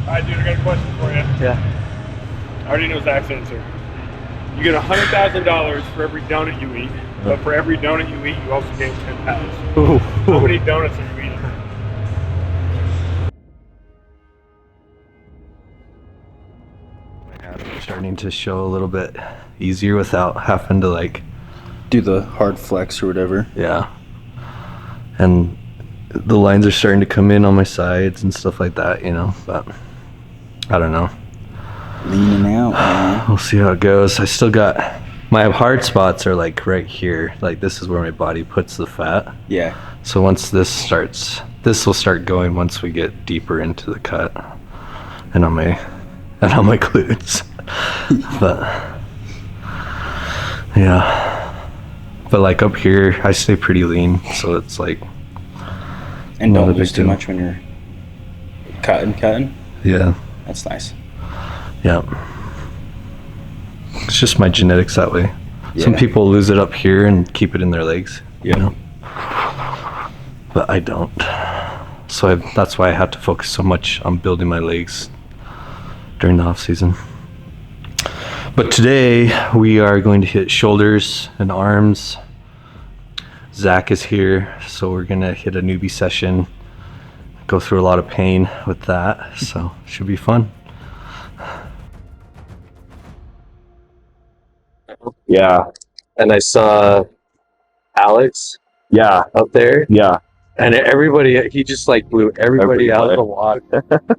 Alright, dude, I got a question for you. Yeah. I already know Zach's answer. You get $100,000 for every donut you eat, but for every donut you eat, you also gain 10 pounds. Ooh. How many donuts are you eating? My abs are starting to show a little bit easier without having to like do the hard flex or whatever. Yeah. And the lines are starting to come in on my sides and stuff like that, you know, but I don't know. Leaning out, man. We'll see how it goes. I still got my hard spots are like right here. Like this is where my body puts the fat. Yeah. So once this will start going once we get deeper into the cut and on my glutes. But yeah. But like up here, I stay pretty lean, so it's like. And don't lose too much when you're cutting. Yeah. That's nice. Yeah. It's just my genetics that way. Yeah. Some people lose it up here and keep it in their legs. Yeah. You know? But I don't. So that's why I have to focus so much on building my legs during the off season. But today we are going to hit shoulders and arms. Zack is here, so we're gonna hit a newbie session. Go through a lot of pain with that, so should be fun. Yeah. And I saw Alex. Yeah. Up there. Yeah. And everybody, he just like blew everybody out of the water.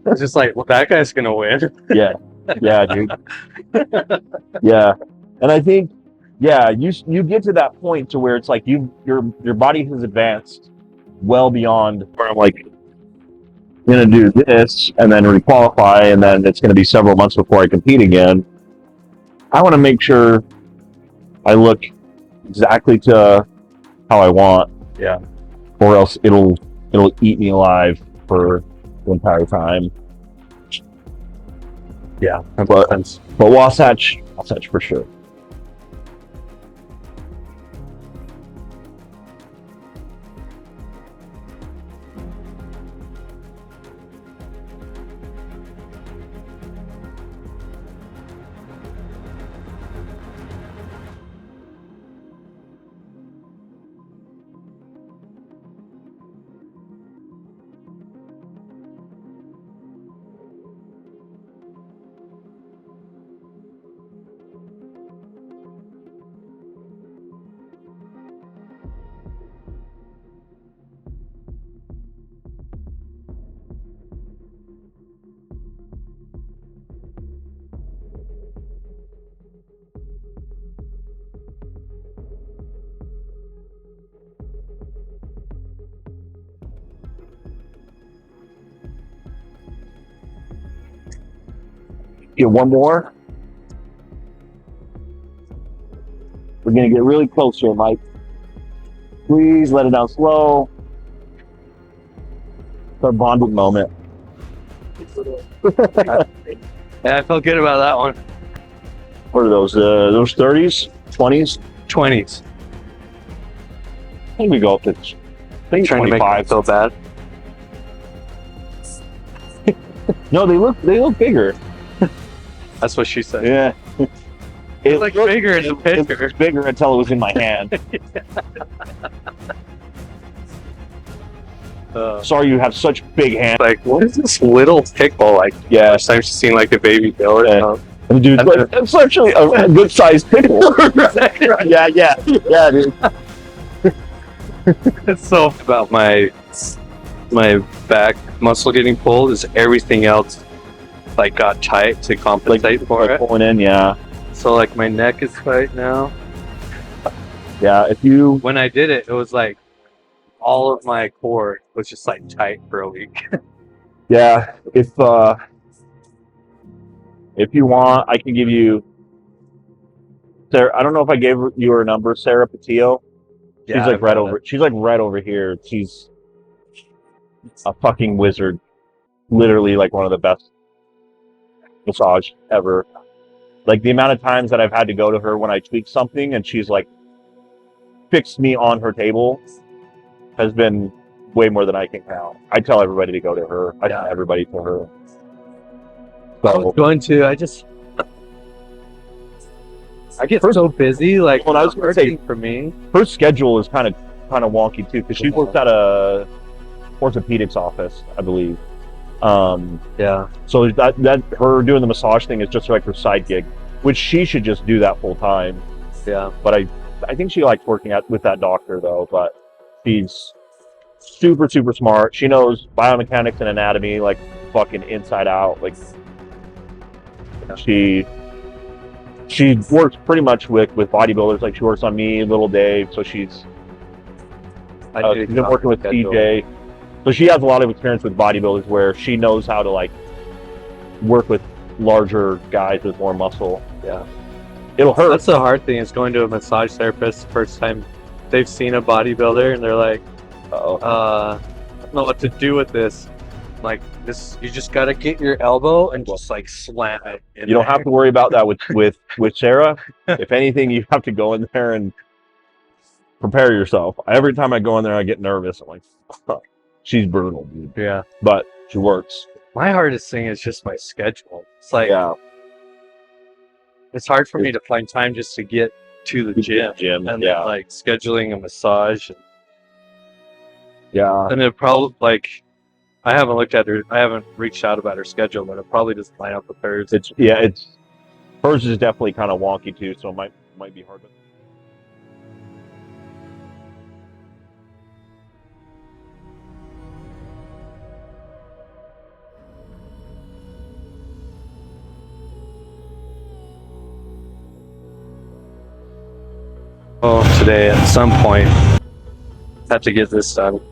It's just like, well, that guy's gonna win. Yeah. Yeah, dude. Yeah. And I think, yeah, you get to that point to where it's like your body has advanced well beyond where I'm like gonna do this and then requalify and then it's gonna be several months before I compete again. I want to make sure I look exactly to how I want. Yeah. Or else it'll eat me alive for the entire time. Yeah. But Wasatch for sure. Get one more. We're gonna get really close here, Mike. Please let it down slow. It's our bonding moment. Yeah, I felt good about that one. What are those? Those 30s, 20s, 20s. I think we go up to. I think Trying to make 25. me feel bad. No, they look bigger. That's what she said. Yeah. It's like bigger in the It picture. was bigger until it was in my hand. Sorry, you have such big hands. Like, what is this little pickle? Like, Yeah. last time she's seen like a baby goat. Yeah. And dude, it's actually a good sized pickle. Yeah, dude. It's so about my back muscle getting pulled is everything else like got tight to compensate for it. Pulling in, yeah. So like my neck is tight now. Yeah, if you When I did it, it was like all of my core was just like tight for a week. yeah, if you want, I can give you Sarah. I don't know if I gave you her number, Sarah Patillo. She's like right over. She's like right over here. She's a fucking wizard. Literally, like one of the best massage ever. Like the amount of times that I've had to go to her when I tweak something, and she's like fixed me on her table, has been way more than I can count. I tell everybody to go to her. I tell everybody to her. I was going to. I get so busy. Like Well, I was gonna say- working for me. Her schedule is kind of wonky too, because she works at a orthopedics office, I believe. Yeah. So that her doing the massage thing is just like her side gig, which she should just do that full time. Yeah. But I think she likes working with that doctor though. But she's super smart. She knows biomechanics and anatomy like fucking inside out. Like she works pretty much with bodybuilders. Like she works on me, Little Dave. So she's been working with TJ. So she has a lot of experience with bodybuilders where she knows how to like work with larger guys with more muscle. Yeah. It'll hurt. That's the hard thing, is going to a massage therapist the first time they've seen a bodybuilder and they're like, I don't know what to do with this. Like this, you just gotta get your elbow and just like slam it. You don't have to worry about that with Sarah. If anything, you have to go in there and prepare yourself. Every time I go in there, I get nervous. I'm like, fuck. She's brutal, dude. Yeah. But she works. My hardest thing is just my schedule. It's like, it's hard for me to find time just to get to the gym. And then, like scheduling a massage. And it probably, like, I haven't looked at her. I haven't reached out about her schedule, but it probably doesn't line up with hers. Hers is definitely kind of wonky too, so it might be hard. Today at some point, have to get this done.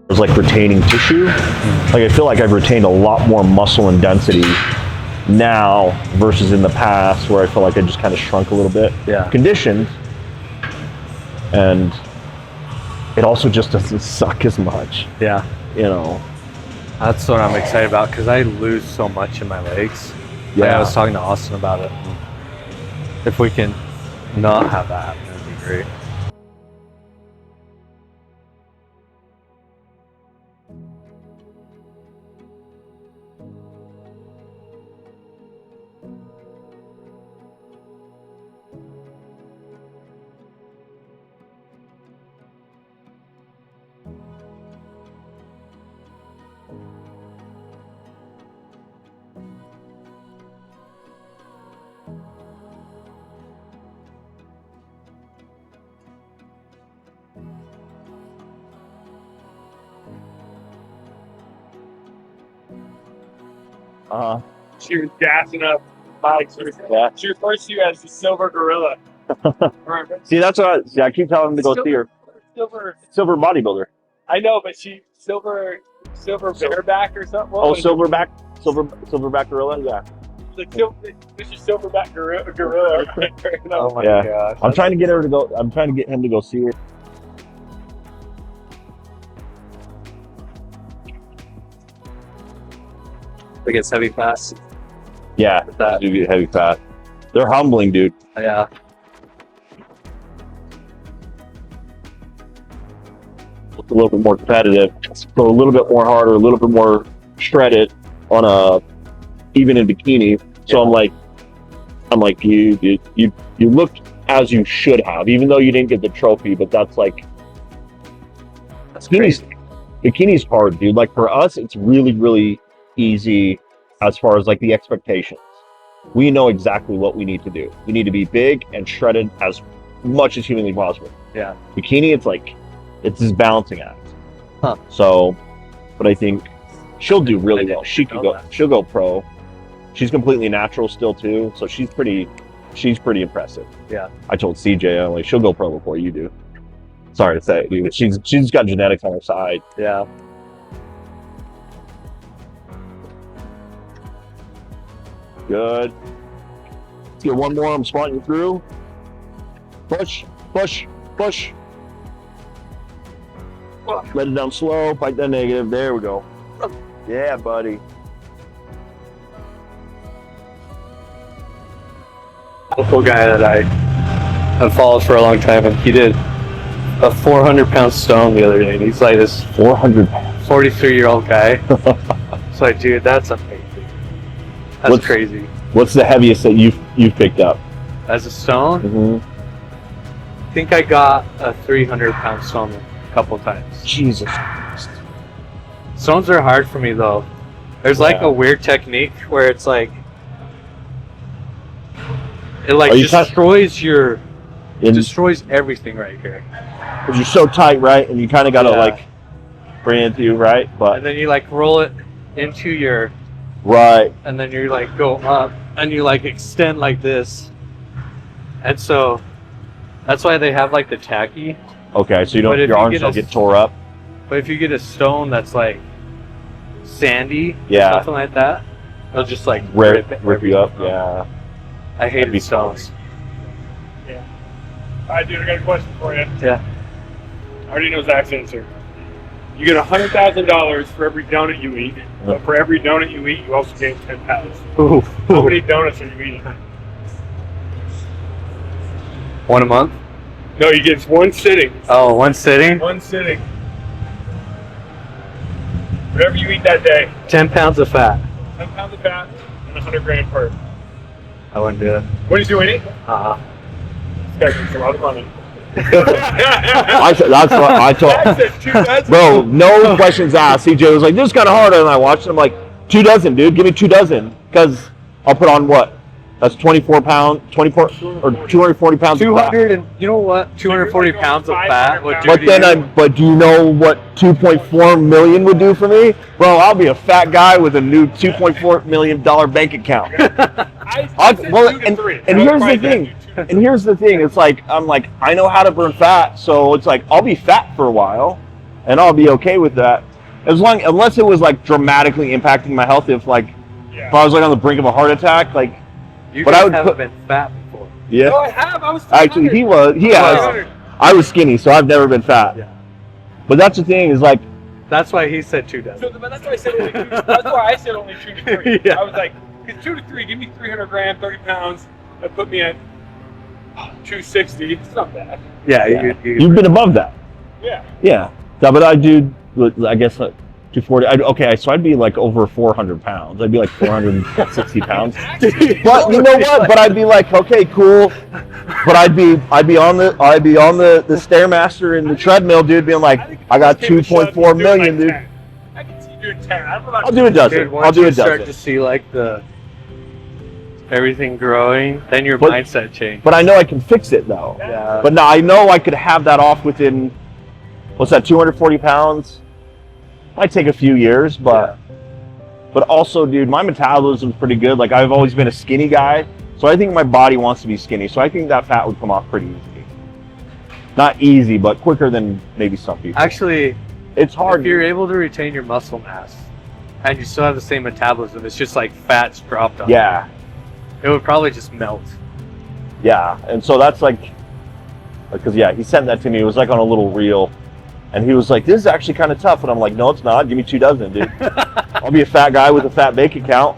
It's like retaining tissue. Like I feel like I've retained a lot more muscle and density now versus in the past, where I feel like I just kind of shrunk a little bit. Yeah. Conditioned, and it also just doesn't suck as much. Yeah. You know. That's what I'm excited about, because I lose so much in my legs. Yeah. Like, I was talking to Austin about it. If we can not have that happen, it'd be great. She was gassing up bikes. She refers to you as the silver gorilla. See, that's what I keep telling them to go see her. Silver bodybuilder. I know, but she silver bareback or something. Silverback gorilla. Yeah. Like Mr. Silverback gorilla. Oh my Yeah. gosh. I'm trying to get him to go see her. It gets heavy fast. Yeah, that do get heavy fat. They're humbling, dude. Yeah. It's a little bit more competitive, so a little bit more harder, a little bit more shredded on a even in bikini. So I'm like, you looked as you should have, even though you didn't get the trophy. But that's bikini's hard, dude. Like for us, it's really, really easy as far as like the expectations. We know exactly what we need to do. We need to be big and shredded as much as humanly possible. Yeah. Bikini, it's this balancing act. Huh. So, but I think she'll do really well. She'll go pro. She's completely natural still too, so she's pretty impressive. Yeah. I told CJ, I'm like, she'll go pro before you do. Sorry to say, dude. She's got genetics on her side. Yeah. Good. Let's get one more. I'm spotting you through. Push, push, push. Let it down slow. Fight that negative. There we go. Yeah, buddy. Local guy that I have followed for a long time, and he did a 400-pound stone the other day, and he's like this 400 pounds. 43-year-old guy. It's like, dude, that's amazing. That's crazy. What's the heaviest that you've picked up? As a stone, Mm-hmm. I think I got a 300-pound stone a couple times. Jesus Christ. Stones are hard for me though. There's like a weird technique where it's like it like destroys destroys everything right here. Because you're so tight, right? And you kind of got to like bring it to you, right? But and then you like roll it into your right, and then you like go up and you like extend like this. And so that's why they have like the tacky. Okay, so your arms don't get tore up. But if you get a stone that's like sandy, something like that, it'll just like rip you up. Yeah. I hate these stones. Yeah. All right, dude, I got a question for you. Yeah. I already know Zack's answer. You get $100,000 for every donut you eat, but for every donut you eat, you also gain 10 pounds. Ooh. How many donuts are you eating? One a month? No, you get one sitting. Oh, one sitting? One sitting. Whatever you eat that day. 10 pounds of fat. 10 pounds of fat and 100 grand per. I wouldn't do it. What are you doing? This guy makes a lot of money. That's what I told. Bro, no questions asked. CJ was like, "This is kind of hard," and I watched it. I'm like, 2 dozen, dude. Give me 2 dozen, because I'll put on what? That's 24 pounds, 24 or 240 pounds. 200 and you know what? 240 pounds of fat would do. But do you know what 2.4 million would do for me, bro? I'll be a fat guy with a new 2.4 million dollar bank account. And here's the thing. And here's the thing. It's like I know how to burn fat, so it's like I'll be fat for a while, and I'll be okay with that, unless it was like dramatically impacting my health. If I was like on the brink of a heart attack, like. But I haven't been fat before. Yeah. No, I have. I was. Actually, he has. I was skinny, so I've never been fat. Yeah. But that's the thing is like. That's why he said 2 dozen. So, but that's why I said only 2. That's why I said only 2 to 3. Yeah. I was like, because 2 to 3, give me 300 grams, 30 pounds. That put me at 260. It's not bad. Yeah. You've been above that. Yeah. Yeah. But I do. I guess. 240. So I'd be like over 400 pounds. I'd be like 460 pounds. But you know what? But I'd be like, okay, cool. But I'd be on the Stairmaster in the treadmill, dude, being like, I got 2.4 million, dude. I can see you doing 10. I don't know about I'll do a dozen. Dude, once I'll do a you dozen. start to see like everything growing, then your mindset changes. But I know I can fix it though. Yeah. But now I know I could have that off within, what's that, 240 pounds? Might take a few years, but also, dude, my metabolism's pretty good. Like I've always been a skinny guy, so I think my body wants to be skinny. So I think that fat would come off pretty easy. Not easy, but quicker than maybe some people. Actually, it's hard. If you're able to retain your muscle mass and you still have the same metabolism, it's just like fat's dropped on. Yeah. It would probably just melt. Yeah, and so that's like, because he sent that to me. It was like on a little reel. And he was like, "This is actually kind of tough." And I'm like, "No, it's not. Give me 2 dozen, dude. I'll be a fat guy with a fat bank account."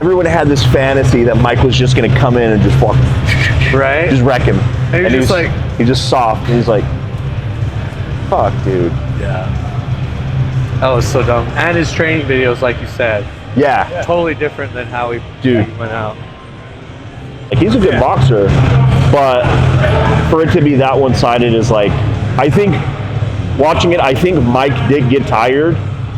everyone had this fantasy that Mike was just gonna come in and just fuck, Right? just wreck him. And he's just like, he's just soft. And he's like, fuck, dude. yeah. That was so dumb. And his training videos, like you said, Yeah, totally different than how he Dude. went out. like he's a good boxer, but for it to be that one-sided is like, I think watching it, I think Mike did get tired.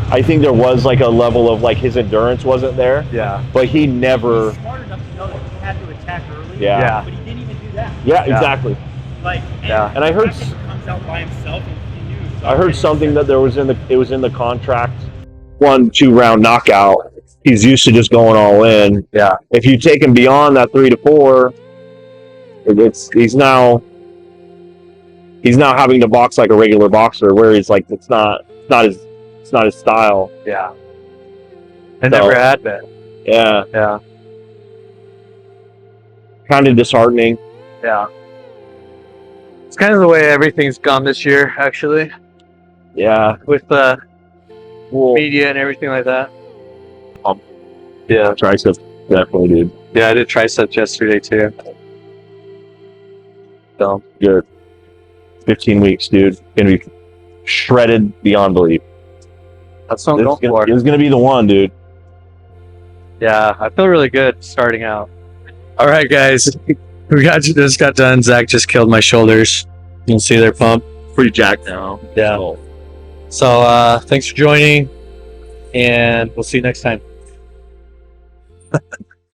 I think there was like a level of like his endurance wasn't there, Yeah. but he never. He's smart enough to know that he had to attack early. Yeah. But he didn't even do that. Yeah, exactly. Like, And I heard he comes out by himself and he knew. I heard something that there was it was in the contract. 1-2 round knockout. He's used to just going all in. Yeah. If you take him beyond that 3 to 4, he's now having to box like a regular boxer, where he's like it's not his style. Yeah. It never had been. Yeah, Yeah. kind of disheartening. Yeah. It's kind of the way everything's gone this year, actually, Yeah, with the well, media and everything like that. yeah, triceps definitely, dude. Yeah, I did triceps yesterday too. So Good. 15 weeks, dude. Gonna be shredded beyond belief. that's what I'm going for. It was gonna be the one, dude. Yeah, I feel really good starting out. All right, guys, just got done. Zach just killed my shoulders. You can see they're pumped. Pretty jacked now. Yeah. So thanks for joining, and we'll see you next time.